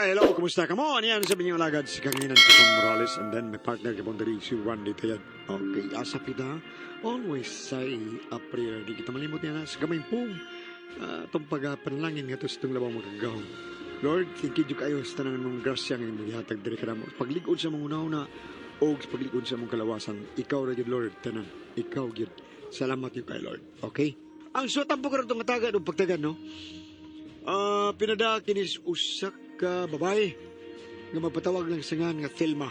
hello, kumusta ka mo? Ano yan? Sabi niyo lagad si Kanginan si Juan Morales and then may partner ka pong dari si Juan dito yan. Okay, asa pita. Always say a prayer. Di kita malimot yan sa gamay pong. Itong pagpanalangin nga to sa itong labang magagawang. Lord, thank you kayo sa tanan mong grasya ngayon maghihatag dari ka mo. Paglikod sa mong una-una o paglikod sa mong kalawasan, ikaw ra gyud Lord, tanan. Ikaw gyud. Salamat yung kay Lord. Okay? Ang suwatan po ka rin itong katagad o pagtagad, no? Pinada kinis usak ka babae nga magpatawag ng sangan nga Thelma.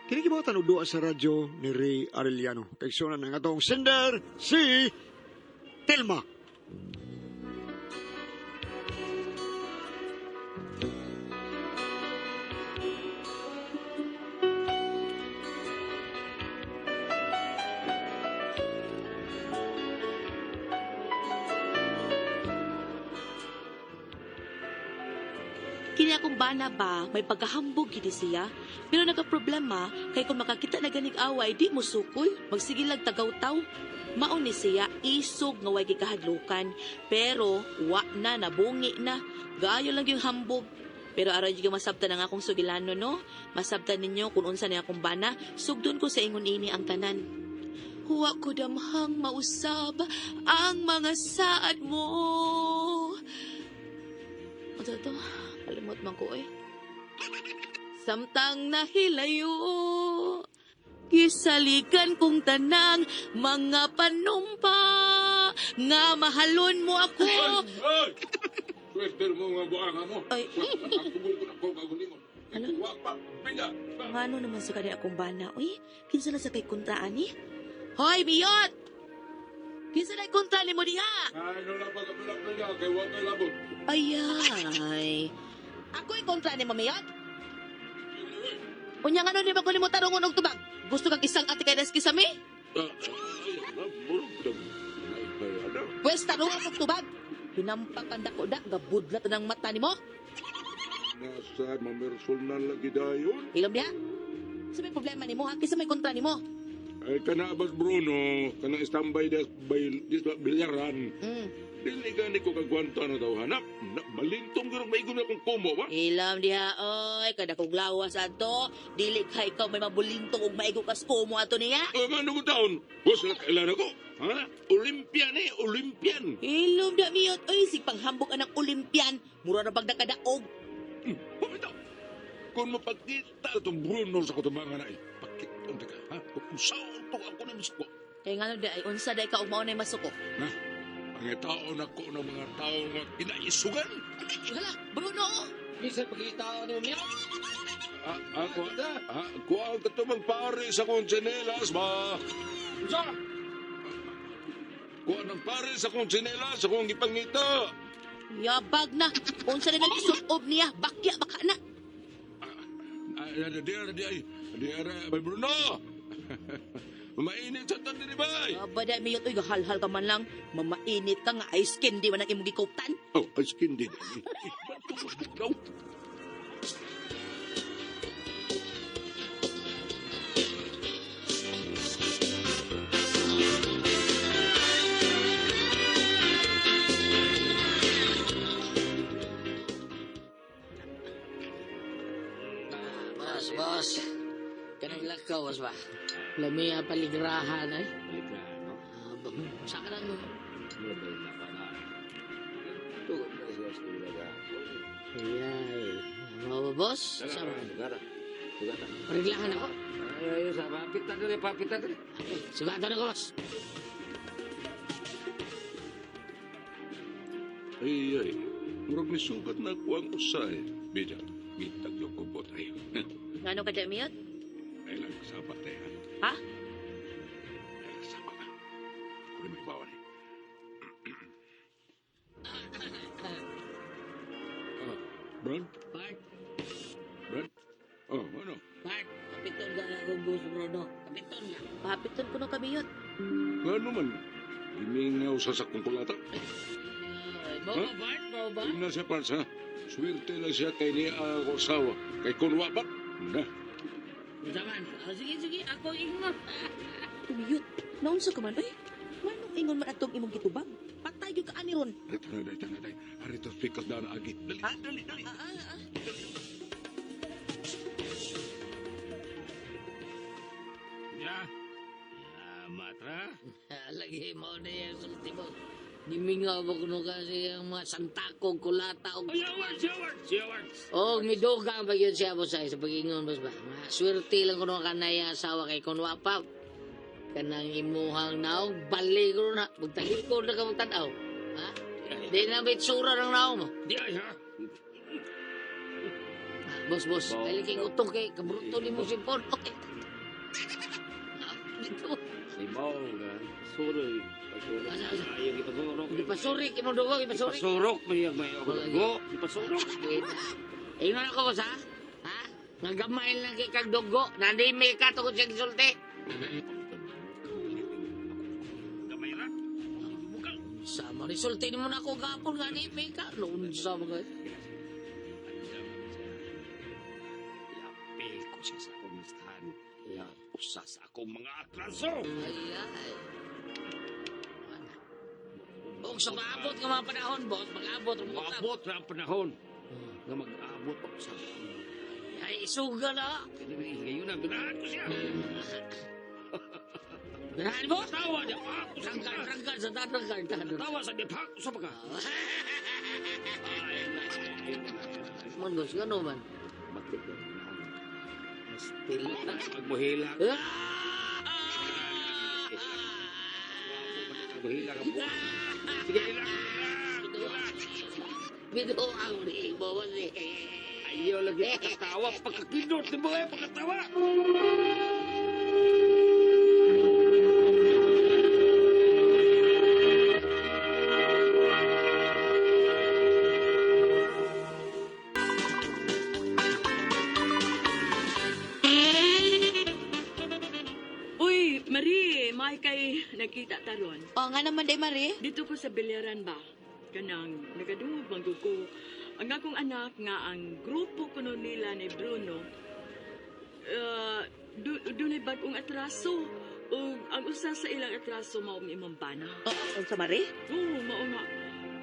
Kinikibawatan o doa sa radyo ni Ray Arellano. Kaisonan ng atong sender, si Thelma. Kini akong bana ba, may pagkahambog gini siya. Pero nagka-problema, kay kung makakita na ganing away, di mo sukol, magsigilag tagaw-taw. Maon ni siya, isog nga way gikahadlukan. Pero, wa na, nabungi na. Gayo lang yung hambog. Pero aron yung masabtan ang akong sugilano, no? Masabtan ninyo kung unsa ni akong bana, sugdon ko sa ingon ini ang tanan. Huwa ko damhang mausab ang mga saad mo. Ano to? Kalimot man ko eh. Samtang nahilayo, gisalikan kong tanang mga panumpa, nga mahalon mo ako. Ay! Sweater mo nga buanga mo. Ay. Nakatubol ko na ko kagulingon. Ano? Wapa, pinga. Ngano naman sa kanya akong bana, uy? Kinsa na sa kay kontraan ni? Hoy, Biyot! Kinsa na kontra ni mo diha? Ano na pagkabulak na niya, kay wag na labot. Ayay. Ako ay kontra ni Mamiyot? Unya nga ni ba ko mo tarungon og tubag? Gusto kang isang ate kay Reski sa mi? Pwes tarungon og tubag. Pinampak ang dako-da, gabudlat ng mata ni mo. Nasa mamersonan lagi dayon. Ilom diha. Sa may problema ni mo, ha? Kisa may kontra ni mo. Ay kanabas Bruno, kanang standby des bilyaran. Dili gani ko kagwanta na daw hanap. Balintong girong maigo na kong kumo ba? Ilam diha, oy, kada kong lawas ato. Dili ka ikaw may mabulintong ug maigo kas kumo ato niya. Ano mo taon? Bus na kailan ako? Ha? Olympian eh, Olympian. Ilom da miyot, oy, sig panghambog anang Olympian. Mura na pagdakadaog. Pumitaw. Kung mapagkita itong Bruno sa kutubangan na eh, pakitong ka, ha? Kung saan to ako na misko. Kaya nga no, ay unsa day ka og mao nay masuko. Ha? Ang taon ako ng mga tao nga inaisugan. Hala, Bruno. Bisa pagkitao ni Mamiya. Ako ang katumang pare sa kong tsinelas ba? Usa! Kuha ng pare sa kong tsinelas, sa kong ipangita. Yabag na. Unsa na nagsuob niya, bakya baka na. Bay Bruno. Mainit sa tanda ni Bay. Abada miyot oy gahalhal ka man lang. Mamainit ka nga ice candy man ang imong gikuptan. Oh, ice cream din. Ikaw. Boss. Kanang lakaw, boss ba? Lamia paligrahan ay. Paligrahan, no? Sa ka nang Mabay na ka na. Tugod na siya sa kulaga. Ayay. Mga boss, sa Tugada. pariglahan ako. Ay, sa papitan dali. Sugatan ako, boss. Ay. Murag ni sugat na ako ang usay. Bija, bitag yung kubot ay. Ngano ka miyot? Ay lang sapat eh. Ha? Ay lang sapat na. Ako rin may bawa ni. Brad? Bart, Brad? Oh, ano? Bart, kapiton ka na akong boss, Bruno. Kapiton ka. Papiton ko no kamiyot. Ano man? Himingaw sa sakong kulata. Bawa, Bart, bawa ba? Tingnan siya parts ha. Swerte na siya kay ni ako asawa. Kay kunwa ba? Na. Zaman. Sige, ako ingot. Kumiyot. Naunsa ka man oy? Manong ingon man atong imong gitubag. Patay gyud ka ani ron. Ito na day. Harito pikas na agi. Dali. Ha? Dali. Ah. lagi mo na yan sulti mo. Gimingaw mo kuno kasi ang mga santakog, kulata, o... Yawards! Oh, miduga ba yun siya mo sa pagingon, boss ba? Swerte lang kuno ka na yung asawa kay kunwa pa. Kanang imuhang naong, bali ko na. Magtalikod na ka magtanaw. Ha? Di na may tsura ng naong mo. Di ay ha? Boss, kailangan utong kay kabruto ni mo simpon. Okay. Dito. Sibaw nga. Suroy. Pasurok. Asa? Ayaw ipasurok. Ipasuri, kimo dugo, ipasuri. Pasurok. May ako dugo. Ipasurok. Ingon ako, boss, ha? Ha? Nagamay lang kay kag dugo. Nanimi ka tungkol siya gisulti. Gamay ra. Sama, resulti ni mo na ako gapon nga nimi ka. Noon sa mga... Yapil ko siya sa akong listahan. Usa sa akong mga atraso. Ay. O sa maabot ka mga panahon, boss, mag-abot. Maabot na ang panahon nga mag-aabot pa sa Ay, isuga na. ngayon na, ganahan ko siya. Ganahan mo? Tawa niya pa. Rangkan, sa tatangkan. Tawa sa dipak. Usa pa ka. Man, boss, gano man? Bakit ko? Still na. Magbuhila. Magbuhila ka po. Sige, ilang. Bido ang rin, boss, eh. Ayaw lagi pagkatawa. Pagkakindot ni mo pagkatawa. Uy, Marie, may kay nakita taron. O nga naman, day Marie. Dito ko sa bilyaran ba? Kanang nagadungog manggod ko. Ang akong anak nga ang grupo kuno nila ni Bruno. Dunay bagong atraso. O ang usa sa ilang atraso mao ang imong bana. O, sa Marie? Oo, mao nga.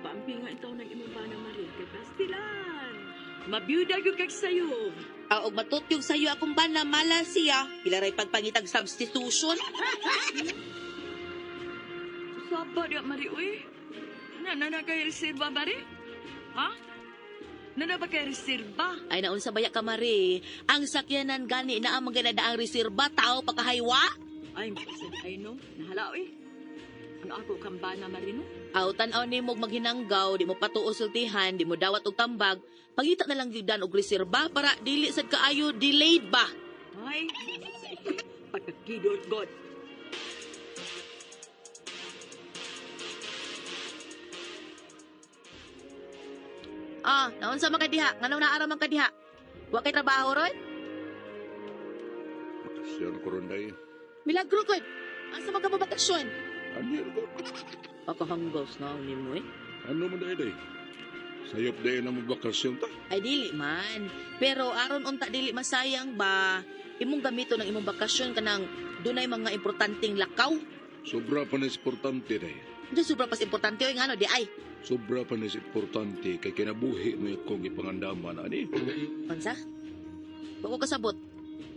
Paampi nga itaw ng imong bana, Marie. Kay Pastilan. Mabiyuda gyud kag sayo. Og matutyog sa'yo akong bana, mala siya. Pilaray pagpangitag substitution. Saba di Marie, uy. Na kay reserva, Marie? Ha? Na ba kay reserva? Ay, naun sa baya ka, Marie. Ang sakyanan gani na ang mga ang reserba, tao pakahaywa. Ay, ay no. Nahala, uy. Ang ako kambana, Marie, no? Tan-aw ni mo maghinanggaw, di mo patuo sultihan, di mo dawat og tambag. Pangita na lang gyudan og reserba para dili sad kaayo delayed ba. Ay, sa iko'y pagkakidot, God. Naon sa mga diha? Ngano na araw man kadiha? Wa kay trabaho ron? Bakasyon ko ron dahi. Milagro ko. Asa magkababakasyon? Anil ko. Ako hanggos na ni mo eh. Ano mo dahi? Sayop dahi na magbakasyon ta. Ay dili man. Pero aron unta dili masayang ba? Imong gamito ng imong bakasyon kanang dunay mga importanteng lakaw. Sobra pa na importante dahi. Di sobra pas importante oy ngano di ay. Sobra pa na importante kay kinabuhi mo akong ipangandaman ani. Unsa? Wa ko kasabot.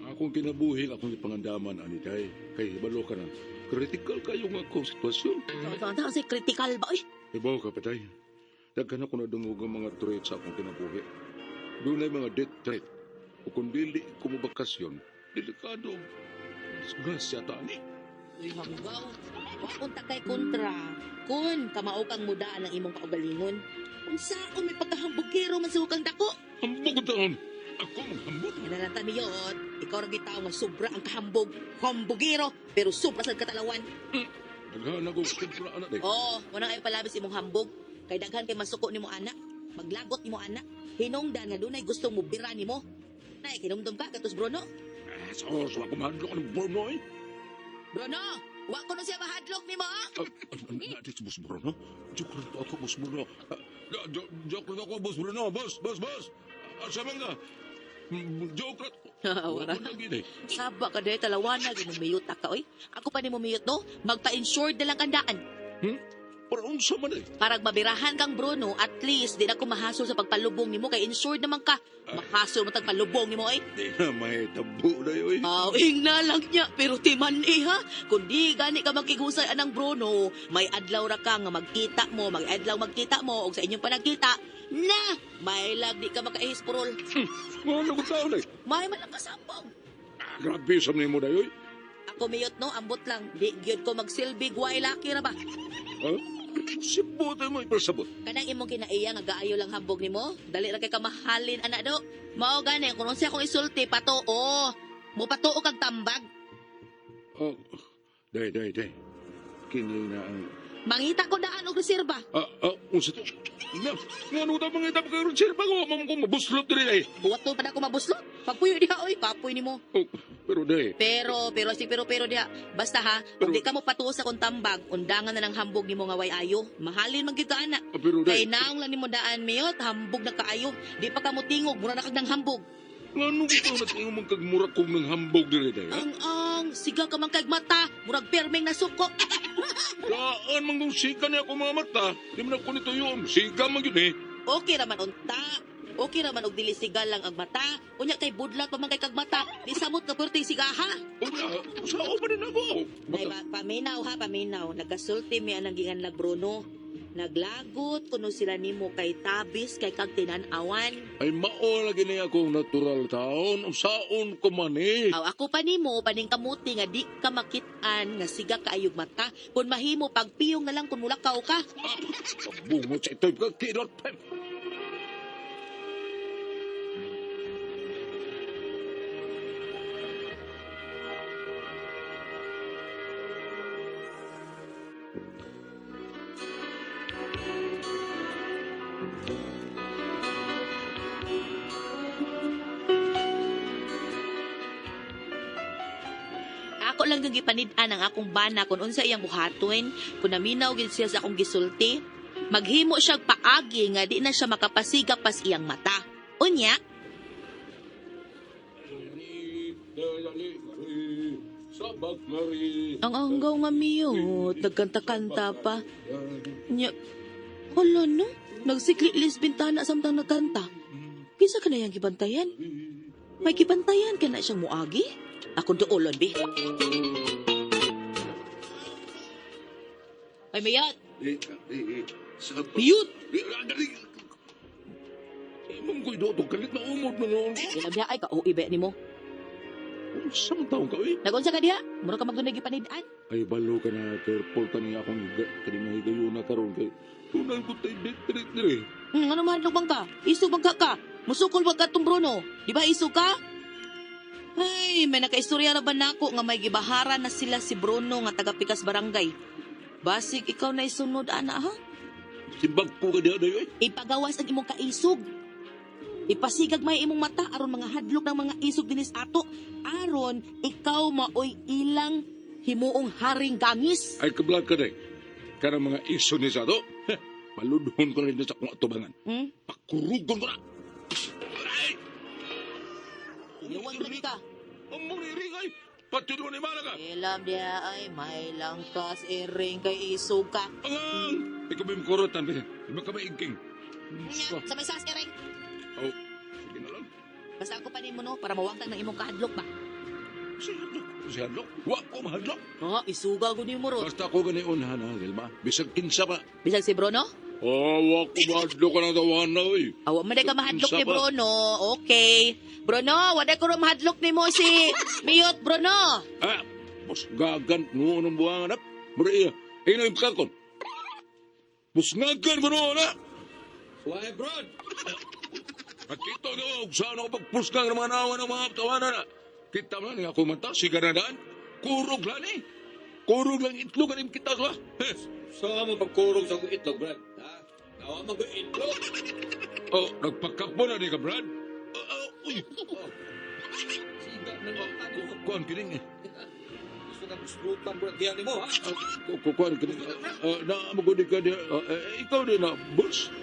Akong kinabuhi akong ipangandaman ani dahi. Kay balo ka na. Critical kayo nga akong sitwasyon. Unsa si critical ba oy? Ibaw ka patay. Daghan ako na dungog ang mga threat sa akong kinabuhi. Doon ay mga death threat. O kung dili ko mabakasyon, delikado. Disgrasya ta ani. Uy hanggaw. Wa unta kay kontra. Kun kamao kang mudaan ang imong kaugalingon. Unsa may pagkahambugero man sa hukang dako? Hambog taon. Ako maghambog. Nanalanta miyot, ikaw rin tao nga sobra ang kahambog. Hambugero, pero sobra sa katalawan. Daghan ako kumpra anak dahi. Oo, wala kayo palabis imong hambog. Kay daghan kay masuko ni mo anak. Maglagot ni mo anak. Hinungdan nga dunay gusto mo bira ni mo. Nay, kinumdum ka, katos Bruno. Sos, wako mahadlok ng Bruno eh. Bruno, wa ko na siya mahadlok ni mo, ah! Natin si Boss Bruno. Joke lang ako, Boss Bruno. Joke lang ako, Boss Bruno. Boss. Asa man ka? Joke lang. Wala. Wala gini. Saba ka dahil talawana, ginumiyot ka, oy. Ako pa ni mo miyot, no? Magpa-insured na lang kandaan. Para unsa man eh. Parang mabirahan kang Bruno, at least di na ko mahasol sa pagpalubong nimo kay insured naman ka. Mahasol mo tag palubong nimo ay. Di na mahitabo na yun. Awing na lang niya, pero timan ha. Kung di gani ka magkigusay anang Bruno, may adlaw ra ka nga magkita mo, mag-adlaw magkita mo, og sa inyong panagkita, na, may lag di ka makahispurol. Ano ko tao na eh. May man ang kasambong. Grabe sa mo na yun. Ako miyot no, ambot lang. Di gyud ko magsilbi, guway laki ra ba? Ha? Sipo tayo mo ipasabot. Kanang imong kinaiya nga gaayo lang hambog nimo, dali ra kay kamahalin ana do. Mao gani kun unsa akong isulti patoo. Mo patoo kag tambag. Oh, day. Kini na ang... Mangita ko daan og reserba. Unsa to? Nga ano daw mga itap kayo rin sir, bago mamang kong mabuslot din eh. Buwaton pa na ko mabuslo. Pagpuyo diha oy, kapoy nimo. Oh, pero day. Pero diha. Basta ha, kung di ka mo patuo sa kong tambag, undangan na ng hambog nimo nga way ayo. Mahalin man gyud ka ana. Pero Kay day, naong lang nimo daan miyot, hambog na kaayo. Di pa ka mo tingog, mura na kag ng hambog. nga ano ko natin mong kagmurak kong ng hambog din day, ha? Ang siga ka man kag mata, murag permeng nasuko. Kaan mang kong siga niya ako mga mata, di mo na ko nito yun, siga man yun eh. Okay raman unta. Okay raman og dili sigal lang ang mata. Unya kay budlat pa man kay kag mata. Di samot ka perting sigaha. Sa ako pa rin ako. Ay paminaw ha, paminaw. Nagasulti mi anang ginganlag Bruno. Naglagot kuno sila nimo kay tabis kay kag tinan-awan. Ay mao lagi na akong natural taon, saon ko man eh. Aw ako pa nimo paning kamuti nga di ka makit-an nga siga kaayog mata. Kun mahimo pagpiyong na lang kun mulakaw ka. Bungot sa ito'y pagkirot pa. Ako lang yung gipanid-an ang akong bana kung unsa iyang buhaton, kung naminaw gid siya sa akong gisulti, maghimo siya paagi nga di na siya makapasiga pas iyang mata. Unya, ang anggaw nga miyot, nagkanta-kanta pa. Nya, hala no, nagsiklit-lis bintana samtang nagkanta. Kisa ka na yung gibantayan? May gibantayan ka na siyang muagi? Ako doolon, bi. Ay, Miyot! Miyot! Imong ko'y doon, kalit na umod na noon. Yan biya ay ka, o ibe ni mo. Saan taong ka eh? Nagunsa ka diha? Mura ka magdunay gipanidaan. Ay balo ka na, careful ka niya akong kanimahigayo na karoon kay tunan ko tayo detrit dire. Ano mahadlok bang ka? Isog bang ka? Musukol bang ka itong Bruno? Di ba isog ka? Ay, may nakaistorya na ba nako nga may gibaharan na sila si Bruno nga taga Pikas Barangay. Basig ikaw na isunod, ana ha? Simbag ko ka diya dayo eh. Ipagawas ang imong kaisog. Ipasigag may imong mata aron mga hadlok ng mga isog dinis ato. Aron ikaw maoy ilang himuong haring gangis. Ay kablag ka day. Karang mga iso ni sa to. Paludhon ko rin sa kong atubangan. Pakurugon ko na. Ay! Iwan lagi ka. Ang muriringay. Pati doon ni Malaga. Ilam dia ay may langkas iring kay isog ka. Angang! Ikaw ba yung kurutan din? Iba ka ba igking? Nya, sa may sas iring. Oh, sige na lang. Basta ako pa mo no para mawagtang ng imong kahadlok ba. Si Hadlok. Si Hadlok. Wa ko mahadlok. Ha, isuga ko ni mo ro. Basta ako gani ha, Wilma. Bisag kinsa pa. Bisag si Bruno? Oh, wa ko mahadlok ka na tawan na, oy. Awa man ka mahadlok ni Isa pa. Bruno. Okay. Bruno, wala ko ro mahadlok ni mo si Miyot Bruno. Ah, bos gagan mo nung buwangan up. Mura iya. Ino yung kakon. Bos ngagan mo na. Suway, Brad! Nakita nyo, saan ako pagpusgang ng mga nawa ng mga tawanan na. Kita mo nga ako mata, siga na daan. Kurog lang eh. Kurog lang itlog ang kita ko. Saan mo pagkurog sa kong itlog, Brad? Ha? Nawa mo kong itlog? Oh, nagpakapo na di ka, Brad. Uy, Sigat na mga tayo. kuhan kining eh. Gusto na gustutan, Brad. Diyan mo, ha? Kuhan kining. Naamagod ka di. Ikaw din na, boss.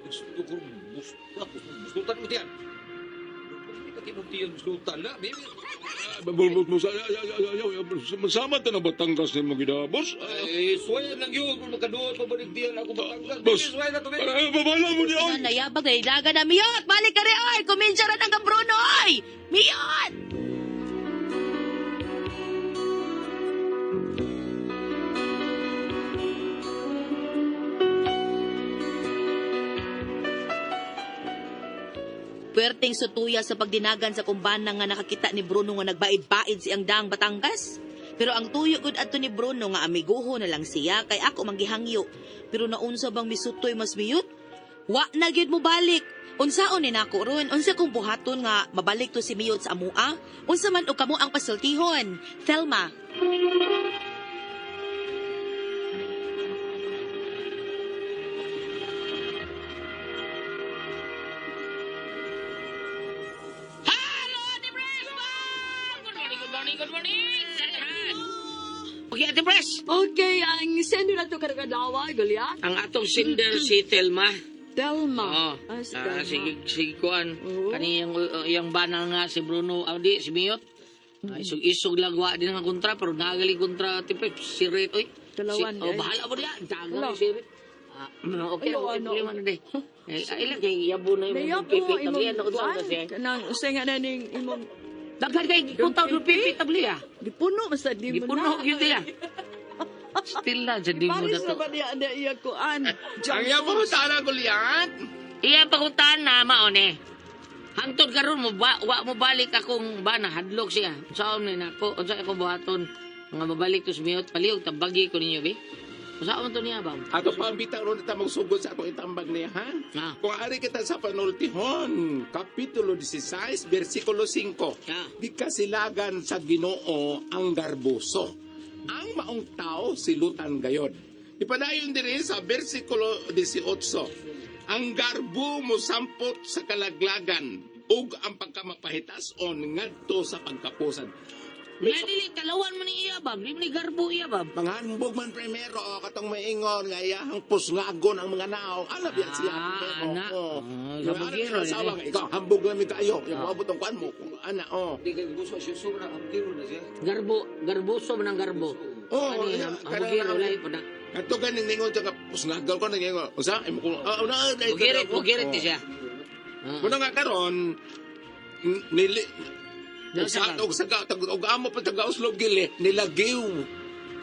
Gusto ko gustutan mo diyan. di mo tiyan sultan na. Baby. Babulbot mo sa masama ta na Batangas ni mo gidabos. Suwayan lang yun. Kung makaduot, pabalik diyan ako Batangas. Boss. Suwayan na to, baby. Babala mo niya. Na nayabag na ilaga na miyot. Balik ka rin, oy. Kuminsya rin hanggang Bruno, oy. Miyot! Puwerteng sutuya sa pagdinagan sa kumbanang nga nakakita ni Bruno nga nagbaid-baid siyang daang Batangas. Pero ang tuyo gud adto ni Bruno nga amiguho na lang siya kay ako manggihangyo. Pero naunsa bang misutoy mas miyot? Wa na gyud mo balik. Unsaon ni nako ron? Unsa kong buhaton nga mabalik to si miyot sa amua? Unsa man og kamo ang pasultihon? Thelma. Good morning. Okay, Ate Pres. Okay, ang sendo na to karagadawa, Goliath. Ang atong sender si Telma. Telma. Oo. Si Telma. Sige kuan. Oo. Kani yung banal nga si Bruno, di si Miyot. Isog lagwa din ang kontra pero nagali kontra Ate Pres. Si Rit, oy. Dalawan, Oh, eh. bahala mo diya. Tagal Wala. si Rit. Okay, Ano, okay, ano? ano de. Ilang kay yabo na Nayo yung po, pipi imong tablihan ako kuan. sa kasi. Kanang, usay nga na ning imong, Daghan kay kuntaw ng pipi tabliha. di puno, basta di mo Gipuno na. gyud diya. Still na jadi mo Paris dato. na ba niya na iya kuan? Ang iya mo sana Goliath. Iya pakutan na maone. Hangtod karon mo wa mo balik akong bana hadlok siya. Saon ni nako unsa ako buhaton nga mabalik to sa miyot paliog tabagi ko ninyo be. Usaon to niya ba? Ato pa ang bitang ron na magsugod sa akong itambag niya, ha? Ah. Kung ari kita sa panultihon, Kapitulo 16, versikulo 5, Ah. di kasilagan sa Ginoo ang garbuso. Ang maong tao silutan gayod. Ipadayon din sa versikulo 18, ang garbo mo sampot sa kalaglagan ug ang pagkamapahitas on ngadto sa pagkapusan. Nga dili kalawan man ni iya bab, di man ni garbo iya bab. Manghanbog man primero, katong maingon, nga iyahang pusngagon ang mga nao. Alam yan siya. ana. Gabugiro Asawa nga, ikaw, hambog lang kayo. Yung maabot ang kuan mo. Ana, Di kay gusto siya sobra ang tiro na siya. Garboso man ang garbo. Oh, Ani yeah, bugiro kanang- lay po na. Kato ganing ningon siya ka, pusngagon ko na ningon. Usa, imo ko, Bugirit ti siya. Muna nga karon, nili, og amo pa taga-uslog gili, nilagiw.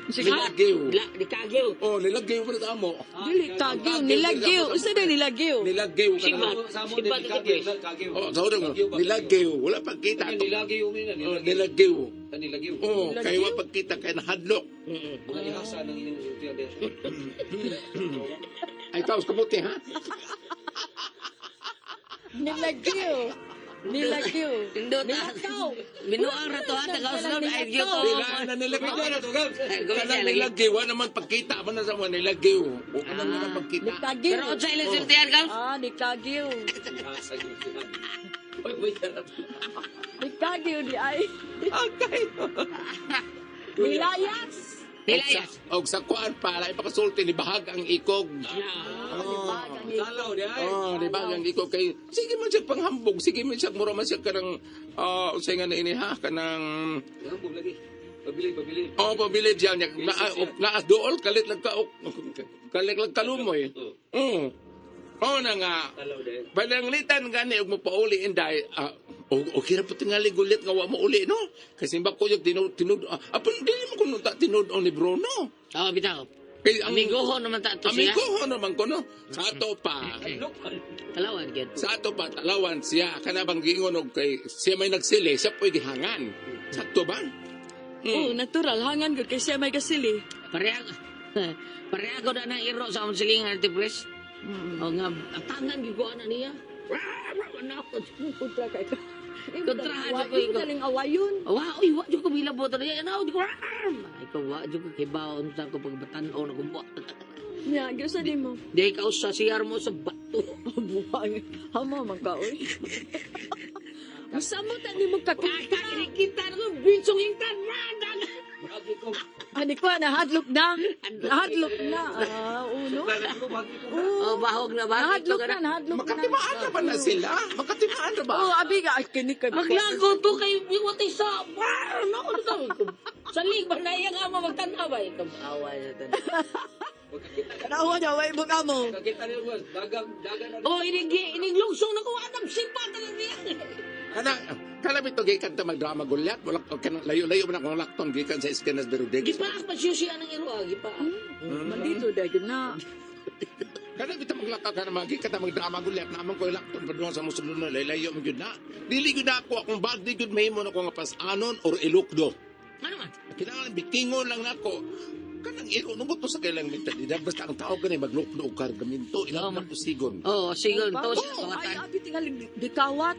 Nilagiw. Di kagyo. Oh, nilagiw pa sa amo. Dili kagyo, nilagyo. Usa na nilagyo. Nilagiw ka Sigma. na. Sa mo Sibat din ka, kagyo, Pres. kagyo. Oh, sa udang, nilagiw. Wala pagkita. Nilagyo mo na, Oh, nilagyo. nilagiw. Nilagyo. Oh, kaya wa pagkita kay nahadlok. Mga ihasa ng inyong sultiyan din. Ay, taos kabuti, ha? Nilagyo. Nilagyo. Indot. Nilakaw. Binuang rato ha, taga-uslog. Ay, Diyo ko. Nila na nilagiw. Gawin Kanang siya lagi. nilagiw, wa naman pagkita man na sa mga nilagiw. O ano naman pagkita. Nikagyo. Pero unsa ilang sultihan ka? Nikagyo. Ihasa yung sultiyan. Oy, wait. Nikagyo di ay. Okay. Nilayas. Nilayas. Og sa kuan para ipakasulti ni bahag ang ikog. Salaw di ay. Oh, di bahag ang ikog kay sige man siya panghambog, sige man siya mura man siya kanang usay nga na ini ha kanang Hambog lagi. Pabili. oh pabilid diyan na dool kalit lang ka kalit lang kalumoy. Oh na nga. Salaw di. Balanglitan gani og mopauli inday okay ra po tingali gulit nga wa mo uli no kasi ba ko yung tinud apon dili mo kuno ta tinud ni Bruno Oo, bitaw. kay ang Amigoho naman ta to siya. amigo naman ko no sa ato pa Kalawan, gid. sa ato pa talawan siya kana bang giingon og kay siya may nagsili siya po'y gihangan sakto ba Oh, natural. Hangan ko kay siya may kasili. Pareha ko na iro sa among silingan, Ate Pres. O nga, atangan gid ko ana niya. Kontra kay ka. Kontrahan ako, Hindi ikaw. daling awayon. Wa, uy, wa jud ko bila boto niya. Ano, di ko. Ay ko wa jud ko kay baon sa ko pagbatan-o na ko buhat. Nya, gyusa di mo. Di ka sa siyar mo sa bato. Buhay. Hama man ka oy. Masamo ta ni mo kakita. Kita ko binsong ingtan man. Ani ko na hadlok na. Hadlok na. no? Oh, bahog na ba? Nahadlok na, nahadlok na. Makatimaan na ba na sila? Makatimaan na ba? Oh, abi ka, ay kini kay Maglago to kay Iwatay sa bar. No, sa lig ba na iya nga mo magtanaw ba? Ikaw-away na tanaw. Kanawa niya, way mo ka mo. Kakita niyo, boss. Dagan na. Oh, iniglungsong na ko. Anong sipa talaga yan. Kala bito gikan ta magdrama gulyat, wala kanang layo-layo man akong lakton gikan sa Esquinas de Rodriguez. Gipaas pa siya siya ng iro. Gipaas. Mandito dahil na. Kada bito maglaka ka na gikan ta magdrama gulyat naman ko lakton pa doon sa musulod na layo mo gyud na. Dili gyud ako akong bagdi gyud mahimo na ko nga pasanon or ilukdo. Ano man? Kinahanglan bikingon lang nako. Kanang iro nung to sa kailang mentalidad basta ang tao ganay maglukdo og kargamento ilang man usigon. Oh, sigon to siya. Oh, ay, Kawatan. abi tingali dikawat.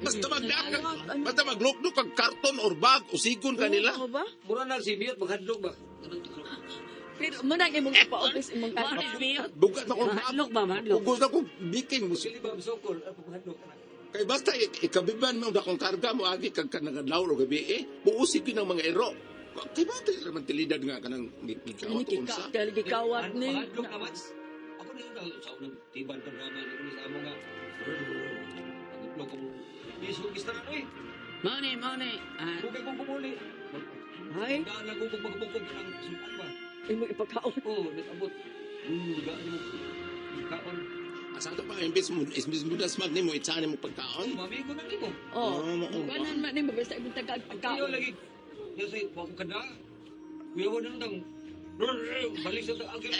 Basta maglukdo kag karton or bag usigon kanila. Oo ba? Mura na si Biyot, maghadlok ba? Pero manang imong ipa-office imong Bakit kanto. Biyot? Bugat ako Mahadlok ba? Mahadlok? Ug gusto ko biking mo Sili ba, sokol, maghadlok ka na. kay basta ikabiban mo akong karga mo agi kag kanang adlaw o gabi buusig yun ang mga ero. Kay ba tayo naman tilidad nga kanang gigawat Ini unsa. gikawat ni. Maghadlok na, mas. Ako na yun, sa unang tiban ka naman, ito sa amo nga. Maghadlok kong isugis na na, eh. Mauni. Bukay kong kumuli. Ay, Daan lang kong magbukog ng sumpan ba? imong ipakaon. Oo, natabot. Daan mo. Kaon. Asa to pa imbes mo dasmag nimo itsaan mo pagkaon. Mami ko na nimo. Oh. Oo. Kanan man ni mabasa imong tagad Kuya pagkaon. lagi. Yan sa wako ka na. Kuya wala nang balik sa agil.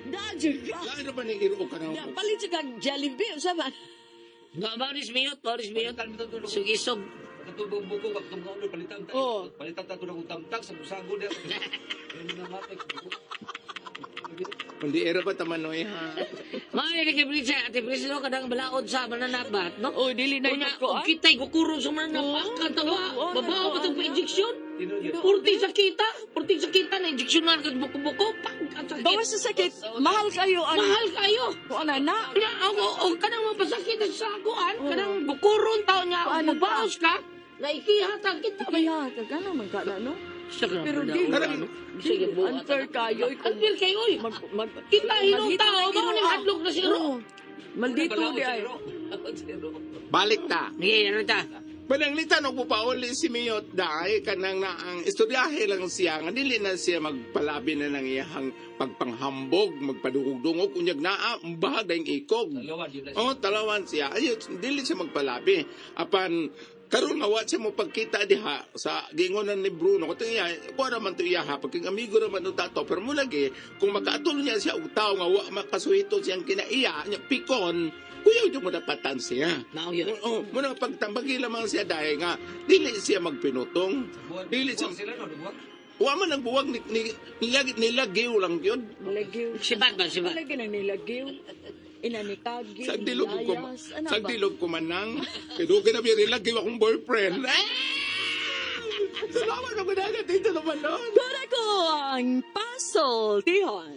Dadyo ka. Gaano ba ni iro ka na? Da palit sa kag Jollibee sa man. Maurice Biyot. Sugisog. Katulong buko wag tong kaulo palitan ta. Oo. Palitan ta tunang tamtak sa musago dia. Ano na matik. Kundi ero pa tamanoy ha. Mauni ni Kibrisa. Ate Prisno kadang balaod sa mananabat, no? Oh, dili na Kunya, ko. kung kita'y kukurong sa mananabat, katawa. Oo, Babaw pa itong pa-injection. Tinudya. Purti sa kita na injeksyonan ka buko-buko. Pagkasakit. Bawas sa sakit, mahal kayo. Mahal kayo. Kung ano na. Kaya ako, kanang mapasakit sa akuan, kanang bukuron tao niya, Paano mabaos ka, naikihatang kita. Kaya ka gano'n man ka na, no? Sige, Pero di, Sige, buhat. unfair kayo. Unfair kayo, oy. Mag, Kita hinong maldito tao, na ba ni ginawa. hadlok na siro? Oo. Maldito di ay. Balik ta. Sige, ano ta? Pananglitan og pupauli si Miyot daay kanang na ang istoryahe lang siya nga dili na siya magpalabi na ng iyang pagpanghambog magpadungog-dungog unyag naa bahag daing ikog. Talawan yun na siya. Oh, talawan siya. Ayun, dili siya magpalabi. Apan karon nga wa siya mo pagkita diha sa gingonan ni Bruno. Kuto iya, ko naman to iya ha pagking amigo naman to tato pero mo lagi kung makaatol niya siya og tawo nga wa makasuhito siyang kinaiya nya pikon kuya yung mo dapatan siya. Mao yun. Oo, muna pagtambagi lamang siya dahil nga dili siya magpinutong. Dili siya Buwag sila no, buwag. wa man ang buwag nilagyo lang yun. Nilagyo. Sibat ba, sibat? Talaga na nilagyo. Inanikagi. Sagdilog ko nilayas. Ano ba? sagdilog ko manang. Pero kinabi nilagyo akong boyfriend. Salamat ako na dito naman nun. Para ko ang puzzle, Tihon.